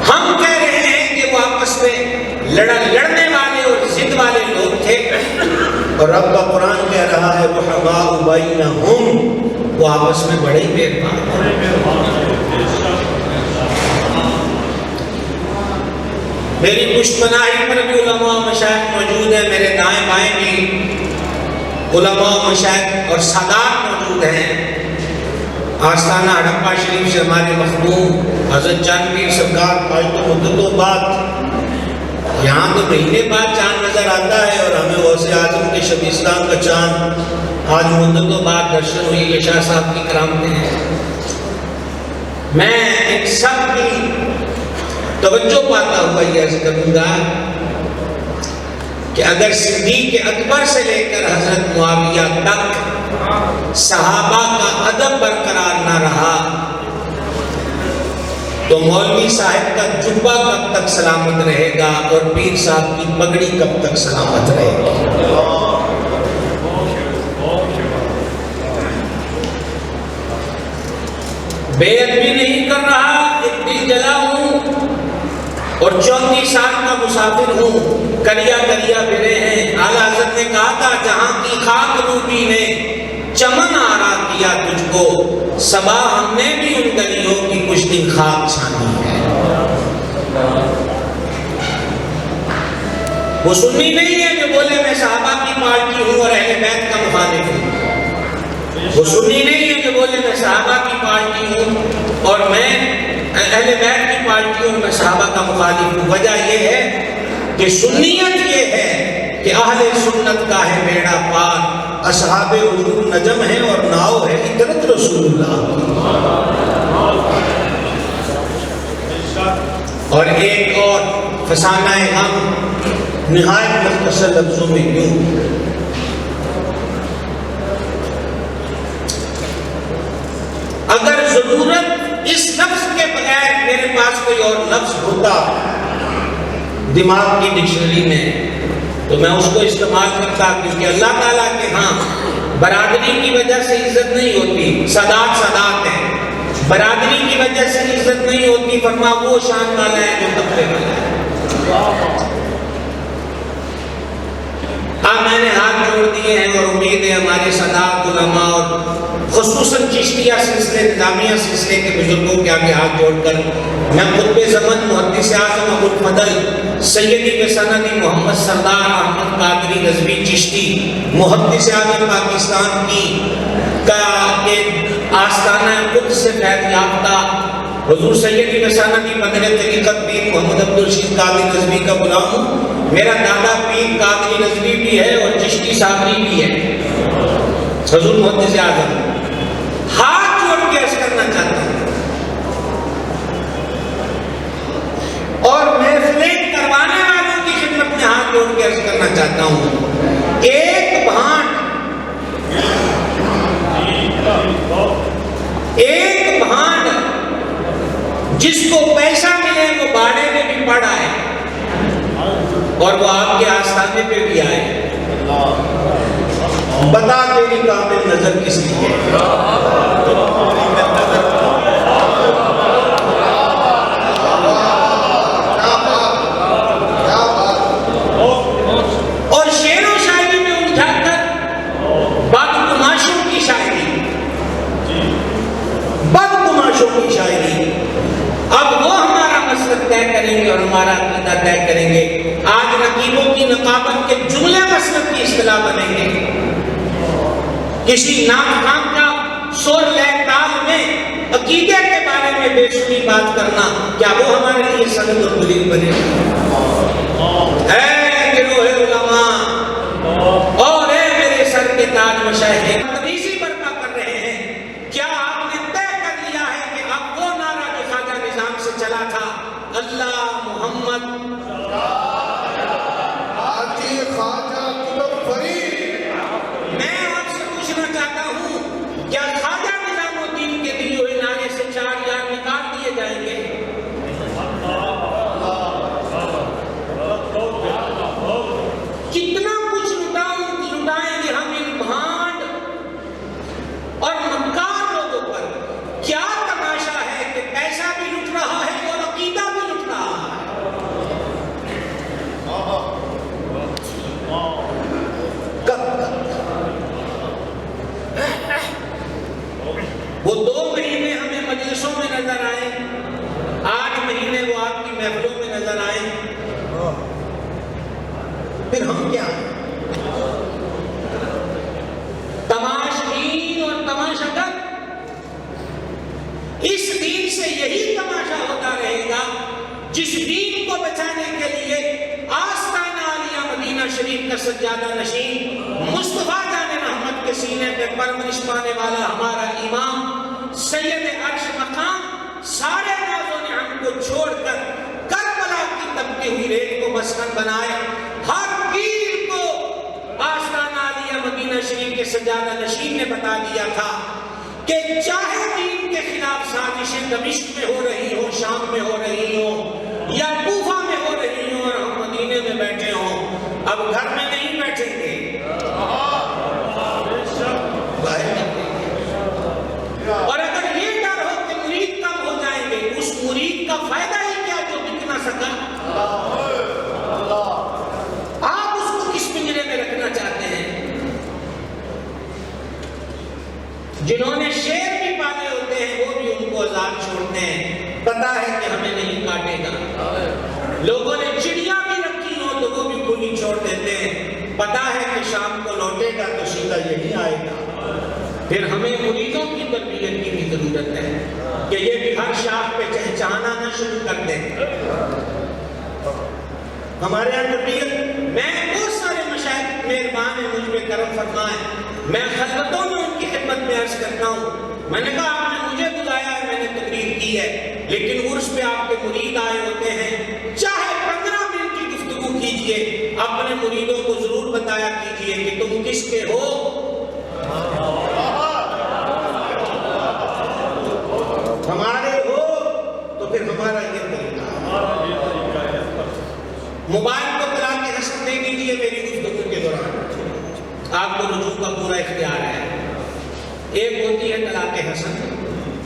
ہم کہہ رہے ہیں کہ وہ آپس میں لڑنے والے اور ضد والے لوگ تھے، اور رب کا قرآن کہہ رہا ہے رحماء بینہم، وہ آپس میں بڑے ہی مہربان ہیں۔ میری پشت پناہی پر بھی علماء و مشائخ موجود ہیں، میرے دائیں بائیں بھی علماء و مشائخ اور سادات موجود ہیں۔ آستانہ ہڑپا شریف سے ہمارے مخدوم حضرت چاند پیر سرکار آج تو مدتوں بعد، یہاں تو مہینے بعد چاند نظر آتا ہے، اور ہمیں غوث اعظم کے شبستان کا چاند آج مدتوں بعد درشن ہوئی، یہ شاہ صاحب کی کرامتیں ہیں۔ میں ایک سب کی توجہ پاتا ہوا یہ عرض کروں گا کہ اگر صدیق اکبر سے لے کر حضرت معاویہ تک صحابہ کا ادب برقرار نہ رہا تو مولوی صاحب کا جبہ کب تک سلامت رہے گا اور پیر صاحب کی پگڑی کب تک سلامت رہے گی؟ بیعت بھی نہیں کر رہا، ایک دل جلا ہوں اور 34 سال کا مسافر ہوں، کریا کریا پھرے ہیں۔ اعلیٰ حضرت نے کہا تھا جہاں کی خاک روبی نے چمن آرا کیا تجھ کو، صبا ہم نے بھی ان گلیوں کی کچھ دن خاک چھانی ہے۔ وہ سنی نہیں ہے جو بولے میں صحابہ کی پارٹی ہوں اور اہل بیت کا مخالف ہوں، وہ سنی نہیں ہے جو بولے میں صحابہ کی پارٹی ہوں اور میں اہل بیت کی پارٹی اور میں صحابہ کا مخالف ہوں۔ وجہ یہ ہے کہ سنیت یہ ہے کہ اہل سنت کا ہے بیڑا پار، اصحاب حضور نجم ہے اور ناؤ ہے اطرت رسول اللہ۔ اور ایک اور فسانہ غم نہایت مختصر لفظوں میں یوں، اگر ضرورت اس لفظ کے بغیر میرے پاس کوئی اور لفظ ہوتا دماغ کی ڈکشنری میں تو میں اس کو استعمال کرتا، کیونکہ اللہ تعالیٰ کے ہاں برادری کی وجہ سے عزت نہیں ہوتی، سادات سادات ہے، برادری کی وجہ سے عزت نہیں ہوتی، فرما وہ شان والا ہے جو تقوی والا ہے۔ میں نے ہاتھ جوڑ دیے ہیں اور امید ہے ہمارے سادات علماء اور خصوصاً چشتیہ سلسلے نظامیہ سلسلے کے بزرگوں کے آگے ہاتھ جوڑ کر میں خطب زمن محدث اعظم ابو الفضل سیدی بسندی محمد سردار احمد قادری رضوی چشتی محدث اعظم پاکستان کے آستانہ قدس سے فیض یافتہ حضور سیدی بسندی مدر طریقت پیر محمد عبدالرشید قادری رضوی کا غلام ہوں۔ میرا دادا پیر قادری رضوی بھی ہے اور چشتی صابری بھی ہے، حضور محدث اعظم۔ ہاتھ جوڑ کے عرض کرنا چاہتا ہوں اور محفلیں کروانے والوں کی خدمت میں ہاتھ جوڑ کے عرض کرنا چاہتا ہوں، ایک بھانڈ جس کو پیسہ ملے وہ باڑے میں بھی پڑ آئے اور وہ آپ کے آستانے پہ بھی آئے۔ بتا تیری کامل نظر کس لیے ہے؟ اور شعر و شاعری میں الجھا کر بدگماشوں کی شاعری، بدگماشوں کی شاعری، اب وہ ہمارا مسلک طے کریں گے اور ہمارا عقیدہ طے کریں گے۔ آج نقیبوں کی نقابت کے جملے مسلک کی اصطلاح بنیں گے۔ کسی ناکام کا سور لے تال میں عقیدے کے بارے میں بے سنی بات کرنا، کیا وہ ہمارے لیے سند اور دلیل بنے گا؟ اے گروہ علماء اور اے میرے سر کے تاج مشاہد، تمیزی برپا کر رہے ہیں، کیا آپ نے طے کر لیا ہے کہ اب وہ نعرہ جو خواجہ نظام سے چلا تھا، اللہ محمد حاجی خواجہ قطب فرید، میں آپ سے پوچھنا چاہتا ہوں، کیا خواجہ نظام الدین کے دیے ہوئے نعرے سے 4 یار نکال دیے جائیں گے؟ کتنا کچھ لٹائیں گے ہم ان بھانڈ اور مکار لوگوں پر۔ کیا تماشا ہے کہ پیسہ بھی لٹ رہا ہے اور عقیدہ بھی لٹ رہا ہے۔ کب وہ 2 مہینے ہمیں مجلسوں میں نظر آئے، 8 مہینے وہ آپ کی محفلوں میں نظر آئے، پھر ہم کیا ہیں؟ تماشبین اور تماشاگر۔ اس دین سے یہی تماشا ہوتا رہے گا جس دین کو بچانے کے لیے آستانہ عالیہ مدینہ شریف کا سجادہ نشین مصطفیٰ جان رحمت کے سینے پہ پرورش پانے والا ہمارا امام سید عرش مقام سارے ناز و نعم کو چھوڑ کر کربلا کی تپتی ہوئی ریت کو مسکن بنائے۔ ہر پیر کو آستانہ عالیہ مدینہ شریف کے سجادہ نشین نے بتا دیا تھا کہ چاہے دین کے خلاف سازشیں دمشق میں ہو رہی ہوں، شام میں ہو رہی ہوں یا کوفہ میں ہو رہی ہوں اور ہم مدینے میں بیٹھے ہوں، اب گھر میں نہیں بیٹھیں گے، باہر نکلیں گے۔ اور اگر یہ ڈر ہو کہ مرید کم ہو جائیں گے، اس مرید کا فائدہ ہی کیا جو بک نہ سکا؟ آپ اس کو کس پنجرے میں رکھنا چاہتے ہیں؟ جنہوں نے شیر بھی پالے ہوتے ہیں وہ بھی ان کو آزاد چھوڑتے ہیں، پتا ہے کہ ہمیں نہیں کاٹے گا۔ لوگوں نے چڑیاں بھی رکھی ہوں تو وہ بھی کھلی چھوڑ دیتے ہیں، پتا ہے کہ شام کو لوٹے گا تو سیدھا یہی آئے گا۔ پھر ہمیں مریدوں کی تربیت کی بھی ضرورت ہے کہ یہ بھی ہر شاخ پہ چہچہانا نہ شروع کر دیں۔ ہمارے یہاں تربیت، میں بہت سارے مشاہد مہربان ہیں، مجھ پہ کرم فرمائیں، میں خلوتوں میں ان کی خدمت میں عرض کرتا ہوں، میں نے کہا آپ نے مجھے بلایا ہے، میں نے تقریر کی ہے، لیکن عرس پہ آپ کے مرید آئے ہوتے ہیں، چاہے 15 منٹ کی گفتگو کیجئے، اپنے مریدوں کو ضرور بتایا کیجئے کہ تم کس کے ہو۔ ہمارے ہو تو پھر ہمارا یہ طریقہ ہے۔ موبائل کو طلاق حسن دے دیجئے میری گفتگو کے دوران، آپ کو رجوع کا پورا اختیار ہے۔ ایک ہوتی ہے طلاق حسن،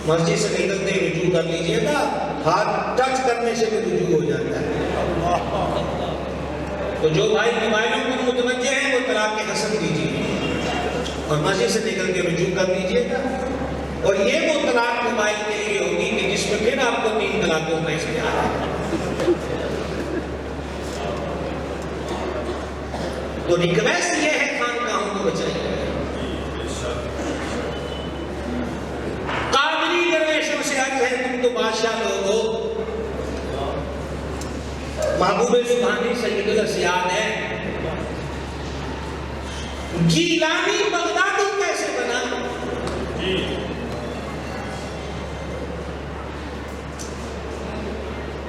مسجد سے نکلتے ہی رجوع کر لیجئے گا، ہاتھ ٹچ کرنے سے بھی رجوع ہو جاتا ہے۔ تو جو بھائی موبائلوں پر متوجہ ہیں وہ طلاق حسن دیجئے اور مسجد سے نکل کے رجوع کر لیجئے گا، اور یہ وہ طلاق موبائل کے لیے ہوگی کہ جس میں پھر آپ کو 3 طلاقوں کا اختیار ہے۔ تو ریکویسٹ یہ ہے خانقاہوں کو بچائیے۔ قادری درویشوں سے عرض ہے تم تو بادشاہ لوگ ہو، محبوب سبحانی سید الاسیاد ہے، گیلانی بغدادی کیسے بنا؟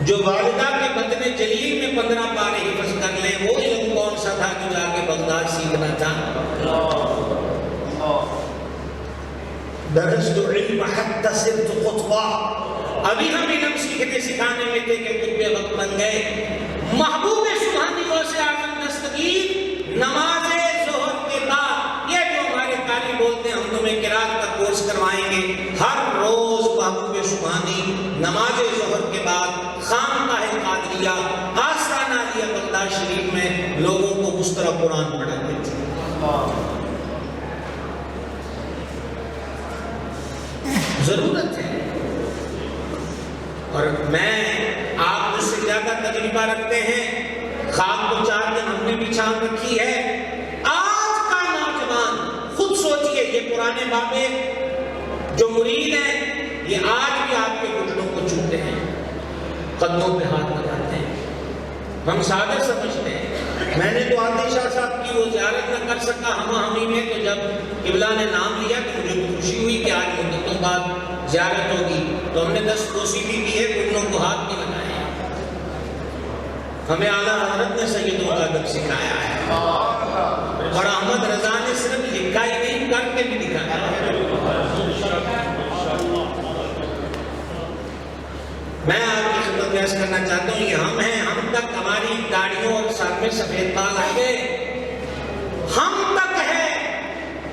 جو والدہ کے بدن جلیل میں 15 پارے حفظ کر لیں، وہ علم کون سا تھا جو جا کے بغداد سیکھنا تھا؟ درست علم حتی صرت خطبہ، ابھی ہم علم سیکھنے سکھانے میں تھے کہ خطبے وقت بن گئے۔ محبوب سبحانی غوث اعظم دستگیر نماز ظہر کے بعد یہ جو بولتے ہیں ہم تمہیں قرات کا کورس کروائیں گے. ہر روز محبوب سبحانی نماز ظہر کے بعد خانقاہ قادریہ آستانہ علیہ بغداد شریف میں لوگوں کو اس طرح قرآن پڑھاتے تھے. ضرورت ہے. اور میں آپ اس سے زیادہ تجربہ رکھتے ہیں. خاک کو 4 دن ہم نے بھی چھان رکھی ہے. آج کا نوجوان خود سوچئے یہ پرانے بابے جو مرید ہیں یہ آج بھی آپ کے گھٹنوں کو چھوتے ہیں, قدموں پہ ہاتھ لگاتے ہیں. ہم سادہ سمجھتے ہیں. میں نے تو عادل شاہ صاحب کی وہ زیارت نہ کر سکا ہمیں میں, تو جب قبلہ نے نام لیا تو مجھے خوشی ہوئی کہ آج مدتوں بعد زیارت ہوگی, تو ہم نے 10 کوسی بھی کی ہے, گھٹنوں کو ہاتھ بھی لگائے. ہمیں اعلیٰ حضرت نے سیدوں کا ادب سکھایا ہے, اور احمد رضا نے صرف لکھا ہی نہیں کر کے بھی دکھایا ہے. میں آپ کی خدمت میں عرض کرنا چاہتا ہوں یہ ہم ہیں, ہم تک ہماری داڑھیوں اور سر میں سفید بال آ گئے. ہم تک ہے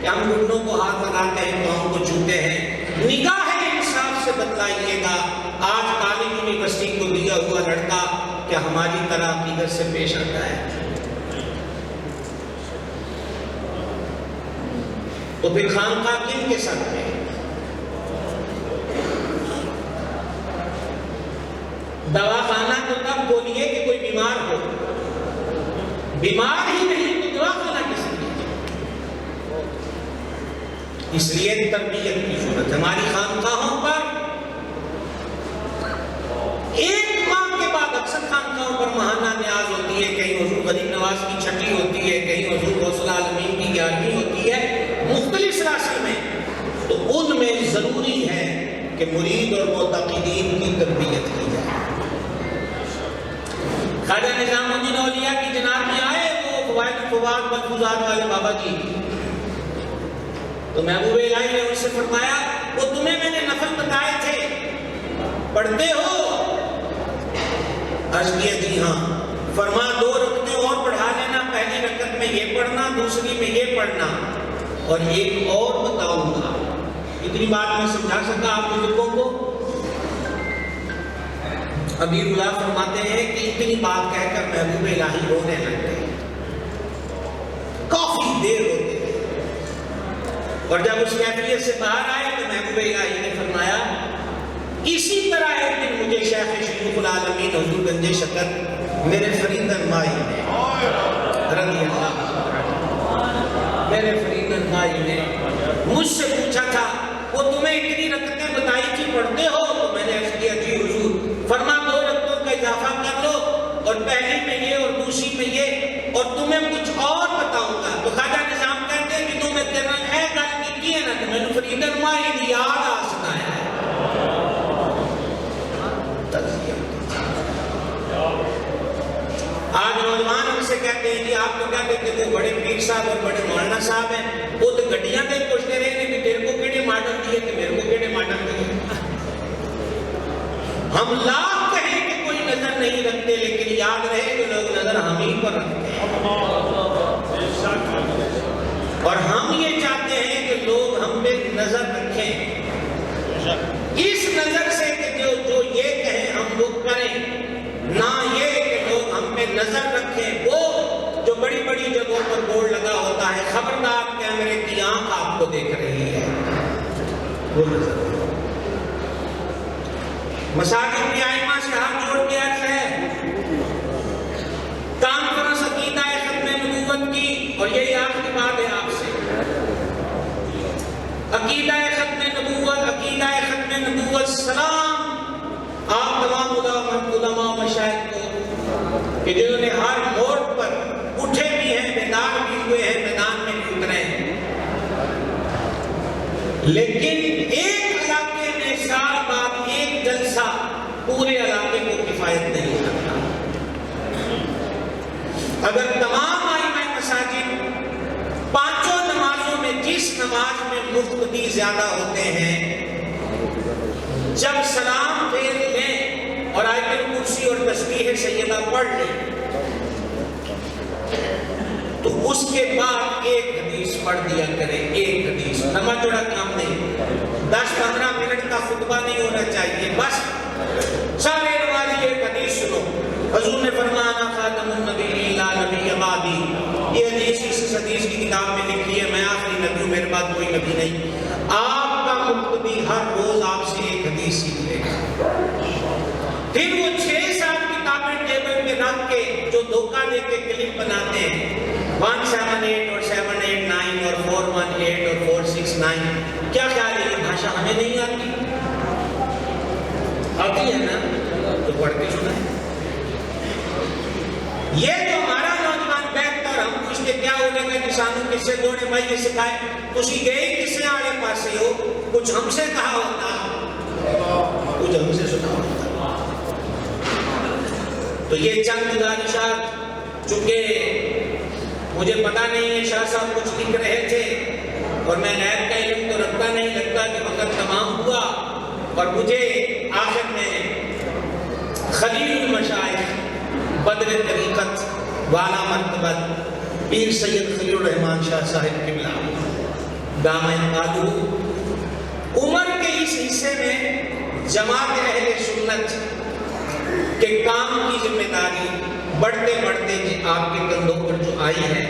کہ ہم گھٹنوں کو ہاتھ لگاتے ہیں, پاؤں کو چھوتے ہیں. نگاہ انصاف سے بتلائیے گا آج کالج یونیورسٹی کو دیا ہوا لڑکا کیا ہماری طرح عقیدت سے پیش آتا ہے؟ تو پھر خانقاہ کن کے ساتھ ہے؟ دواخانہ تو تب بولیے کہ کوئی بیمار ہو, بیمار ہی نہیں تو دواخانہ کس لیے؟ اس لیے تربیت کی ضرورت. ہماری خانقاہوں پر ایک ماہ کے بعد اکثر خانقاہوں پر ماہانہ نیاز ہوتی ہے, کہیں حضور غریب نواز کی چھٹی ہوتی ہے, کہیں حضور غوث العالمین کی 11ویں ہوتی ہے, مختلف راستے میں. تو ان میں ضروری ہے کہ مرید اور معتقدین کی تربیت کی جائے. خواجہ نظام الدین اولیاء کی جناب میں آئے وہ فوائد فواد ملفوظات والے بابا جی, تو محبوب الہی نے ان سے فرمایا وہ تمہیں میں نے نفل بتائے تھے پڑھتے ہو؟ عرض کیا جی ہاں. فرما 2 رکعتیں اور پڑھا لینا, پہلی رکعت میں یہ پڑھنا, دوسری میں یہ پڑھنا, اور ایک اور بتاؤں گا. اتنی بات میں سمجھا سکا آپ بزرگوں کو. امیر اللہ فرماتے ہیں کہ اتنی بات کہہ کر محبوب الہی رونے لگ گئے, کافی دیر روتے تھے. اور جب اس کیفیت سے باہر آئے تو محبوب الہی نے فرمایا اسی طرح ایک دن مجھے شیخ شریف العالمین حضور گنج شکر میرے فرید انمائی نے رضی اللہ میرے فرید انمائی نے مجھ سے پوچھا تھا وہ تمہیں اتنی رکعتیں بتائی تھی پڑھتے ہو؟ تو میں نے عرض کیا جی حضور. فرما 2 رکعتوں کا اضافہ کر لو, اور پہلی میں یہ اور دوسری میں یہ, اور تمہیں کچھ اور بتاؤں گا. تو خواجہ نظام کہتے ہیں کہ تمہیں تیرا ہے گل کی ہے نا, تو میں نے فرید انمائی نے یاد آ سنایا ہے. آج نوجوان ہم سے کہتے ہیں جی آپ کو کیا کہتے ہیں وہ بڑے پیر صاحب اور بڑے مولانا صاحب ہیں, وہ تو گڈیاں دے پوچھتے رہے ہیں کہ تیرے کو کیڑے ماڈل دیے کہ میرے کو کیڑے ماڈل دیے. ہم لاکھ کہیں کہ کوئی نظر نہیں رکھتے, لیکن یاد رہے کہ لوگ نظر ہم ہی پر رکھتے ہیں, اور ہم یہ چاہتے ہیں کہ لوگ ہم پہ نظر رکھیں اس نظر سے کہ جو یہ کہیں ہم وہ کریں, نہ یہ کہ لوگ ہم پہ نظر رکھیں. وہ جو بڑی بڑی جگہوں پر بورڈ لگا ہوتا ہے خبردار کیمرے کی آنکھ آپ کو دیکھ رہی ہے, وہ نظر. مساجد کی ائمہ سے ہاتھ جوڑ کے عرض ہے کانفرنس عقیدہ ختم نبوت کی, اور یہی آخری بات ہے آپ سے, عقیدہ ختم نبوت, عقیدہ ختم نبوت سلام آپ تمام علماء و مشائخ کو کہ جنہوں نے ہر موڑ پر اٹھے بھی ہیں, بیدار بھی ہوئے ہیں, میدان میں بھی اترے ہیں, لیکن ایک علاقے میں سال بعد ایک جلسہ پورے علاقے کو کفایت نہیں کرتا. اگر تمام ائمہ مساجد 5 نمازوں میں جس نماز میں مقتدی زیادہ ہوتے ہیں جب سلام پھیر لیں اور آیت الکرسی اور تسبیح سیدہ پڑھ لیں تو اس کے بعد ایک حدیث پڑھ دیا کریں, ایک حدیث لمبا چوڑا کام نہیں، 10-15 منٹ کا خطبہ نہیں ہونا چاہیے، بس سارے نمازی ایک حدیث سنو۔ حضور نے فرمایا خاتم النبی لا نبی بعدی، یہ حدیث اس حدیث کی کتاب میں لکھی ہے، میں آخری نبی ہوں، میرے بعد کوئی نبی نہیں۔ آپ کا مقتدی ہر روز آپ سے ایک حدیث سیکھ لے گا۔ پھر وہ 6-7 کتابیں ٹیبل میں رکھ کے جو دھوکہ دے کے کلپ بناتے ہیں 178 اور 789 اور 418 اور 469، کیا خیال ہے یہ بھاشا ہمیں نہیں آتی؟ آتی ہے نا؟ تو پڑھ کے سنائیں۔ یہ جو ہمارا نوجوان بیٹھتا اور ہم پوچھتے کیا ہونے کا کسانوں کس سے دوڑے بھائی یہ سکھائے، تسی گئے کس سے آڑے پاسے ہو، کچھ ہم سے کہا ہوتا، کچھ ہم سے سنا ہوتا۔ تو یہ چند گزارشات، چونکہ مجھے پتا نہیں ہے شاہ صاحب کچھ لکھ رہے تھے اور میں غیب کا علم تو رکھتا نہیں، لگتا کہ وقت تمام ہوا اور مجھے آخر میں خلیل المشائخ بدر طریقت والا مرتبت پیر سید خلیل الرحمن شاہ صاحب قبلہ دامن قادو عمر کے اس حصے میں جماعت اہل سنت کے کام کی ذمہ داری بڑھتے بڑھتے آپ کے کندھوں پر جو آئی ہے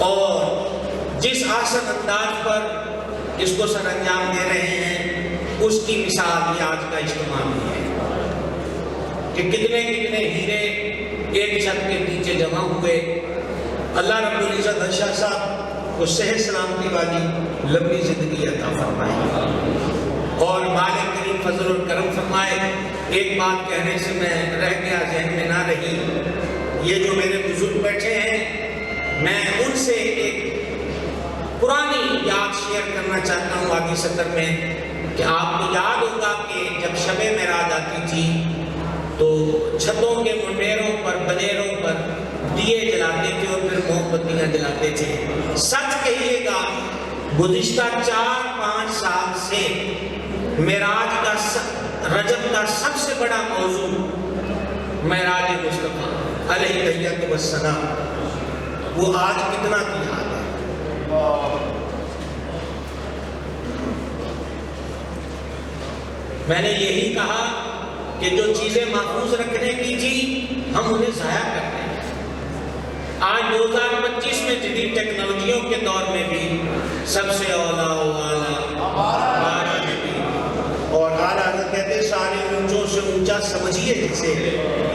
اور جس آسن انداز پر اس کو سر انجام دے رہے ہیں، اس کی مثال یہ آج کا اجتماع بھی ہے کہ کتنے کتنے ہیرے ایک چھت کے نیچے جمع ہوئے۔ اللہ رب العزت شاہ صاحب کو صحت سلامتی والی لمبی زندگی عطا فرمائے اور مالک کریم فضل اور کرم فرمائے۔ ایک بات کہنے سے میں رہ گیا، ذہن میں نہ رہی، یہ جو میرے بزرگ بیٹھے ہیں میں ان سے ایک پرانی یاد شیئر کرنا چاہتا ہوں آدھی سطر میں، کہ آپ کو یاد ہوگا کہ جب شب معراج آتی تھی تو چھتوں کے منڈیروں پر بنیروں پر دیے جلاتے تھے اور پھر موم بتیاں جلاتے تھے۔ سچ کہیے گا گزشتہ 4-5 سال سے معراج کا رجب کا سب سے بڑا موضوع معراج مصطفیٰ علیہ تحیۃ والسلام، وہ آج کتنا کی یاد ہے۔ میں نے یہی کہا کہ جو چیزیں محفوظ رکھنے کی تھی ہم انہیں ضائع کرتے ہیں۔ آج 2025 میں جدید ٹیکنالوجیوں کے دور میں بھی سب سے اولا ہمارا نبی، اور اعلیٰ حضرت کہتے ہیں سارے اونچوں سے اونچا سمجھیے جسے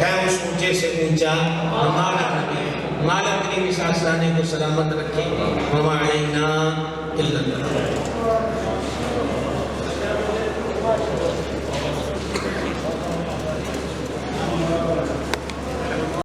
ہے اس اونچے سے اونچا ہمارا نبی۔ مالک کریم اس آستانے کو سلامت رکھے، وما علینا الا البلاغ۔